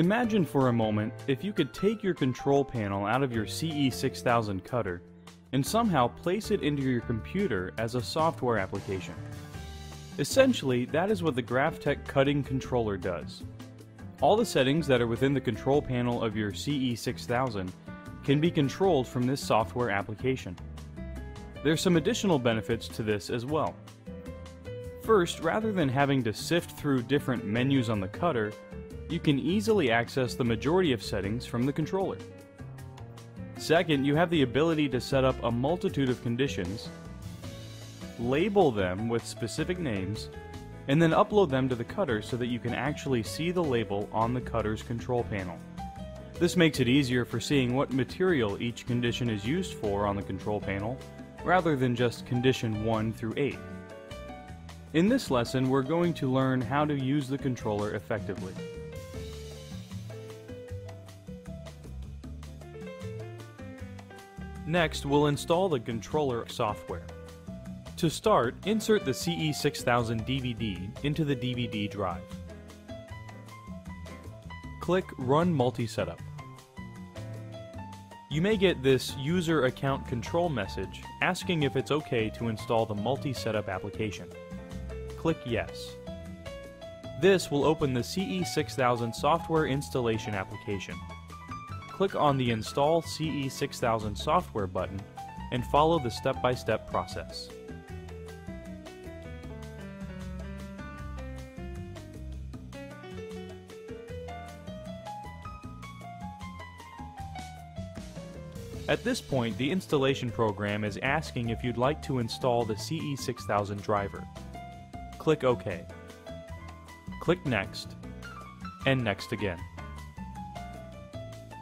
Imagine for a moment if you could take your control panel out of your CE6000 cutter and somehow place it into your computer as a software application. Essentially, that is what the Graphtec cutting controller does. All the settings that are within the control panel of your CE6000 can be controlled from this software application. There's some additional benefits to this as well. First, rather than having to sift through different menus on the cutter, you can easily access the majority of settings from the controller. Second, you have the ability to set up a multitude of conditions, label them with specific names, and then upload them to the cutter so that you can actually see the label on the cutter's control panel. This makes it easier for seeing what material each condition is used for on the control panel, rather than just condition 1 through 8. In this lesson, we're going to learn how to use the controller effectively. Next, we'll install the controller software. To start, insert the CE6000 DVD into the DVD drive. Click Run Multi-Setup. You may get this User Account Control message asking if it's okay to install the multi-setup application. Click Yes. This will open the CE6000 software installation application. Click on the Install CE6000 software button and follow the step-by-step process. At this point, the installation program is asking if you'd like to install the CE6000 driver. Click OK. Click Next, and Next again.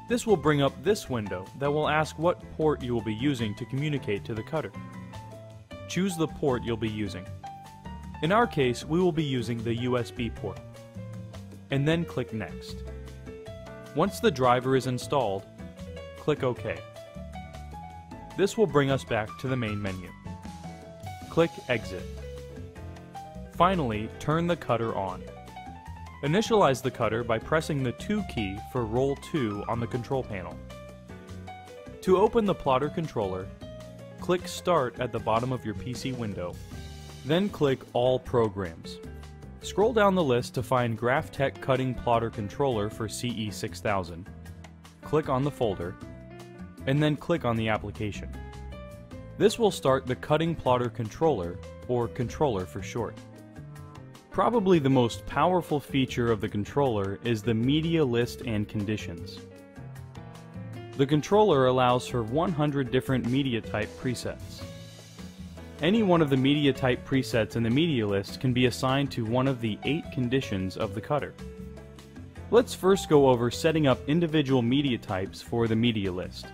This will bring up this window that will ask what port you will be using to communicate to the cutter. Choose the port you'll be using. In our case, we will be using the USB port. And then click Next. Once the driver is installed, click OK. This will bring us back to the main menu. Click Exit. Finally, turn the cutter on. Initialize the cutter by pressing the 2 key for Roll 2 on the control panel. To open the plotter controller, click Start at the bottom of your PC window, then click All Programs. Scroll down the list to find Graphtec Cutting Plotter Controller for CE6000. Click on the folder, and then click on the application. This will start the Cutting Plotter Controller, or controller for short. Probably the most powerful feature of the controller is the media list and conditions. The controller allows for 100 different media type presets. Any one of the media type presets in the media list can be assigned to one of the 8 conditions of the cutter. Let's first go over setting up individual media types for the media list.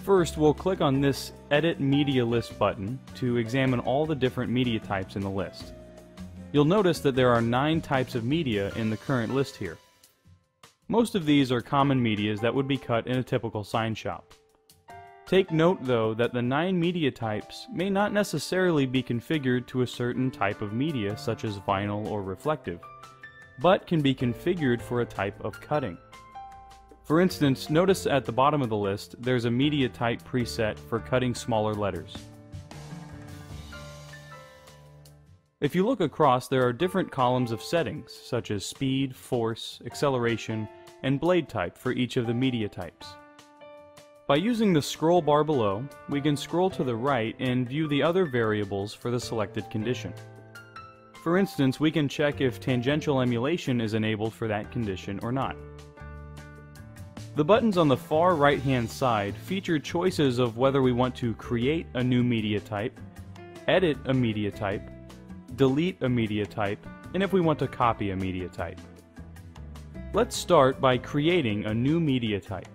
First, we'll click on this Edit Media List button to examine all the different media types in the list. You'll notice that there are 9 types of media in the current list here. Most of these are common medias that would be cut in a typical sign shop. Take note though that the 9 media types may not necessarily be configured to a certain type of media such as vinyl or reflective, but can be configured for a type of cutting. For instance, notice at the bottom of the list there's a media type preset for cutting smaller letters. If you look across, there are different columns of settings, such as speed, force, acceleration, and blade type for each of the media types. By using the scroll bar below, we can scroll to the right and view the other variables for the selected condition. For instance, we can check if tangential emulation is enabled for that condition or not. The buttons on the far right-hand side feature choices of whether we want to create a new media type, edit a media type, delete a media type, and if we want to copy a media type. Let's start by creating a new media type.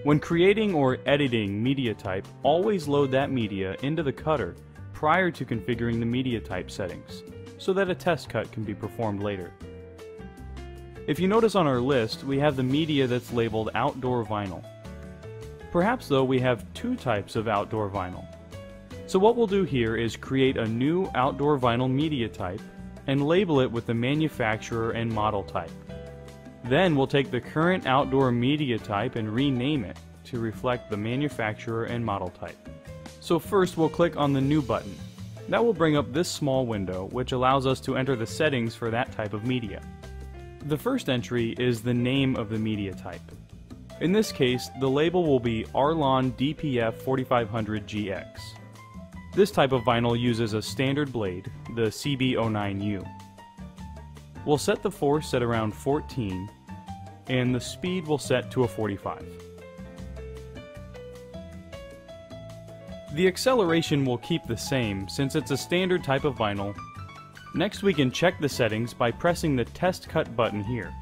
When creating or editing media type, always load that media into the cutter prior to configuring the media type settings, so that a test cut can be performed later. If you notice on our list, we have the media that's labeled outdoor vinyl. Perhaps though we have 2 types of outdoor vinyl. So what we'll do here is create a new outdoor vinyl media type and label it with the manufacturer and model type. Then we'll take the current outdoor media type and rename it to reflect the manufacturer and model type. So first we'll click on the New button. That will bring up this small window which allows us to enter the settings for that type of media. The first entry is the name of the media type. In this case, the label will be Arlon DPF 4500GX. This type of vinyl uses a standard blade, the CB09U. We'll set the force at around 14, and the speed will set to a 45. The acceleration will keep the same since it's a standard type of vinyl. Next we can check the settings by pressing the Test Cut button here.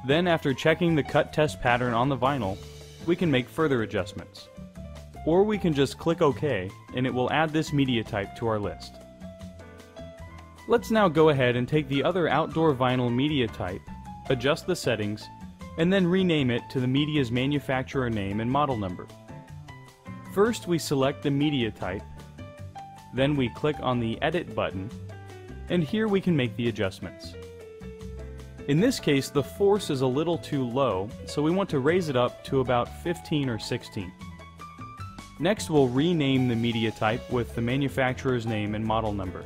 Then after checking the cut test pattern on the vinyl, we can make further adjustments. Or we can just click OK and it will add this media type to our list. Let's now go ahead and take the other outdoor vinyl media type, adjust the settings, and then rename it to the media's manufacturer name and model number. First we select the media type, then we click on the Edit button, and here we can make the adjustments. In this case, the force is a little too low, so we want to raise it up to about 15 or 16. Next we'll rename the media type with the manufacturer's name and model number.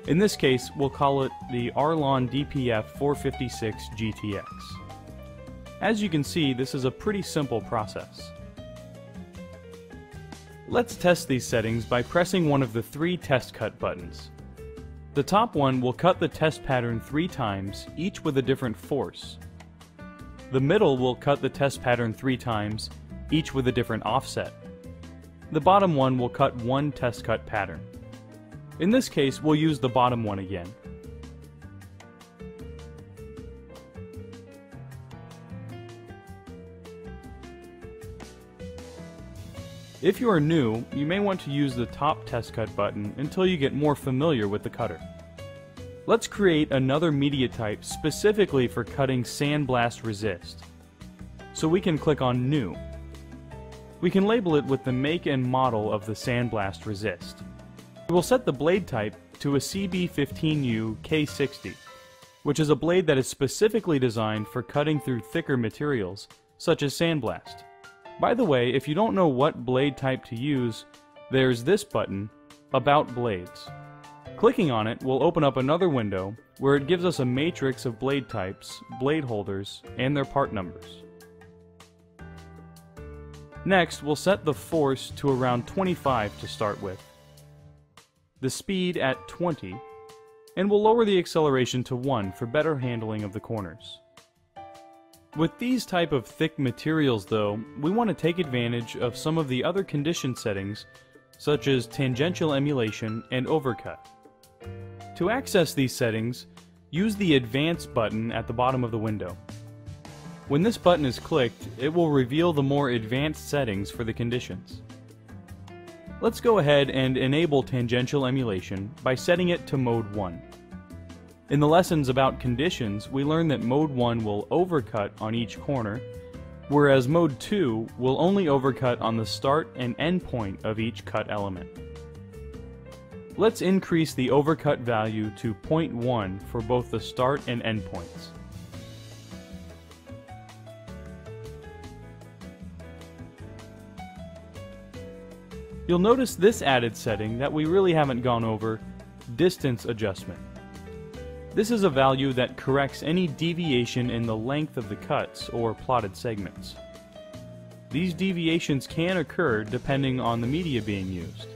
In this case, we'll call it the Arlon DPF 456 GTX. As you can see, this is a pretty simple process. Let's test these settings by pressing one of the 3 test cut buttons. The top one will cut the test pattern 3 times, each with a different force. The middle will cut the test pattern 3 times, each with a different offset. The bottom one will cut 1 test cut pattern. In this case, we'll use the bottom one again. If you are new, you may want to use the top test cut button until you get more familiar with the cutter. Let's create another media type specifically for cutting sandblast resist. So we can click on New. We can label it with the make and model of the sandblast resist. We will set the blade type to a CB15U K60, which is a blade that is specifically designed for cutting through thicker materials, such as sandblast. By the way, if you don't know what blade type to use, there's this button, About Blades. Clicking on it will open up another window where it gives us a matrix of blade types, blade holders, and their part numbers. Next, we'll set the force to around 25 to start with, the speed at 20, and we'll lower the acceleration to 1 for better handling of the corners. With these type of thick materials though, we want to take advantage of some of the other condition settings such as tangential emulation and overcut. To access these settings, use the Advance button at the bottom of the window. When this button is clicked, it will reveal the more advanced settings for the conditions. Let's go ahead and enable tangential emulation by setting it to Mode 1. In the lessons about conditions, we learned that Mode 1 will overcut on each corner, whereas Mode 2 will only overcut on the start and end point of each cut element. Let's increase the overcut value to 0.1 for both the start and end points. You'll notice this added setting that we really haven't gone over, distance adjustment. This is a value that corrects any deviation in the length of the cuts or plotted segments. These deviations can occur depending on the media being used.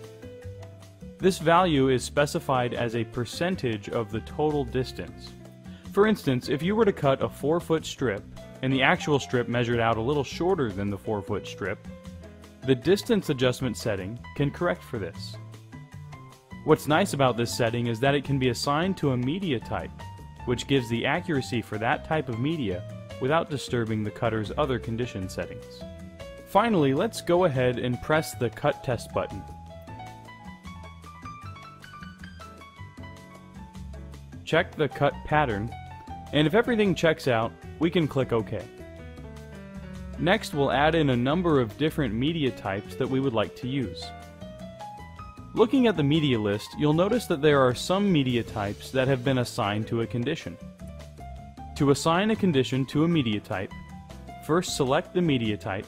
This value is specified as a percentage of the total distance. For instance, if you were to cut a 4-foot strip and the actual strip measured out a little shorter than the 4-foot strip, the distance adjustment setting can correct for this. What's nice about this setting is that it can be assigned to a media type, which gives the accuracy for that type of media without disturbing the cutter's other condition settings. Finally, let's go ahead and press the Cut Test button. Check the cut pattern, and if everything checks out, we can click OK. Next, we'll add in a number of different media types that we would like to use. Looking at the media list, you'll notice that there are some media types that have been assigned to a condition. To assign a condition to a media type, first select the media type,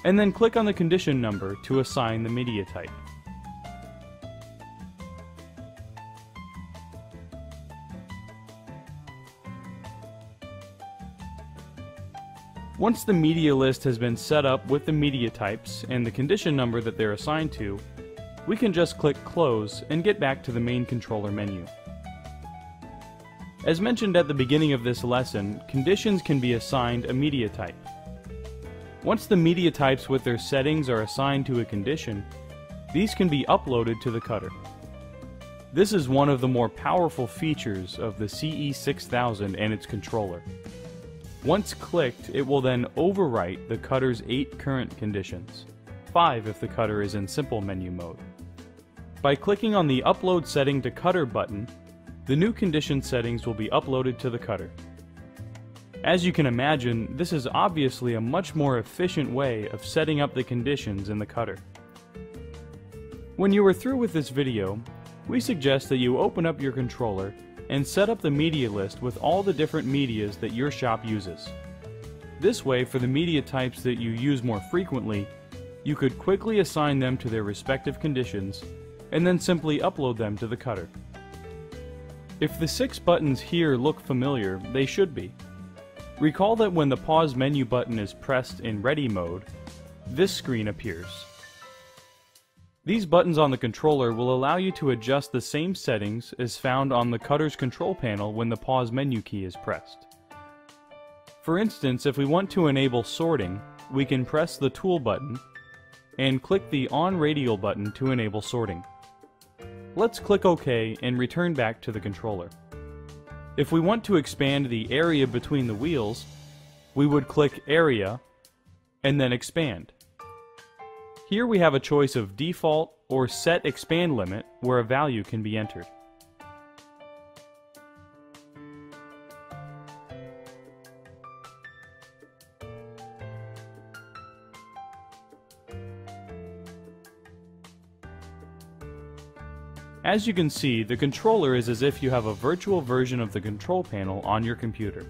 and then click on the condition number to assign the media type. Once the media list has been set up with the media types and the condition number that they're assigned to, we can just click Close and get back to the main controller menu. As mentioned at the beginning of this lesson, conditions can be assigned a media type. Once the media types with their settings are assigned to a condition, these can be uploaded to the cutter. This is one of the more powerful features of the CE6000 and its controller. Once clicked, it will then overwrite the cutter's 8 current conditions, 5 if the cutter is in simple menu mode. By clicking on the Upload Setting to Cutter button, the new condition settings will be uploaded to the cutter. As you can imagine, this is obviously a much more efficient way of setting up the conditions in the cutter. When you are through with this video, we suggest that you open up your controller and set up the media list with all the different medias that your shop uses. This way, for the media types that you use more frequently, you could quickly assign them to their respective conditions and then simply upload them to the cutter. If the 6 buttons here look familiar, they should be. Recall that when the pause menu button is pressed in ready mode, this screen appears. These buttons on the controller will allow you to adjust the same settings as found on the cutter's control panel when the pause menu key is pressed. For instance, if we want to enable sorting, we can press the Tool button and click the On Radial button to enable sorting. Let's click OK and return back to the controller. If we want to expand the area between the wheels, we would click Area and then Expand. Here we have a choice of Default or Set Expand Limit where a value can be entered. As you can see, the controller is as if you have a virtual version of the control panel on your computer.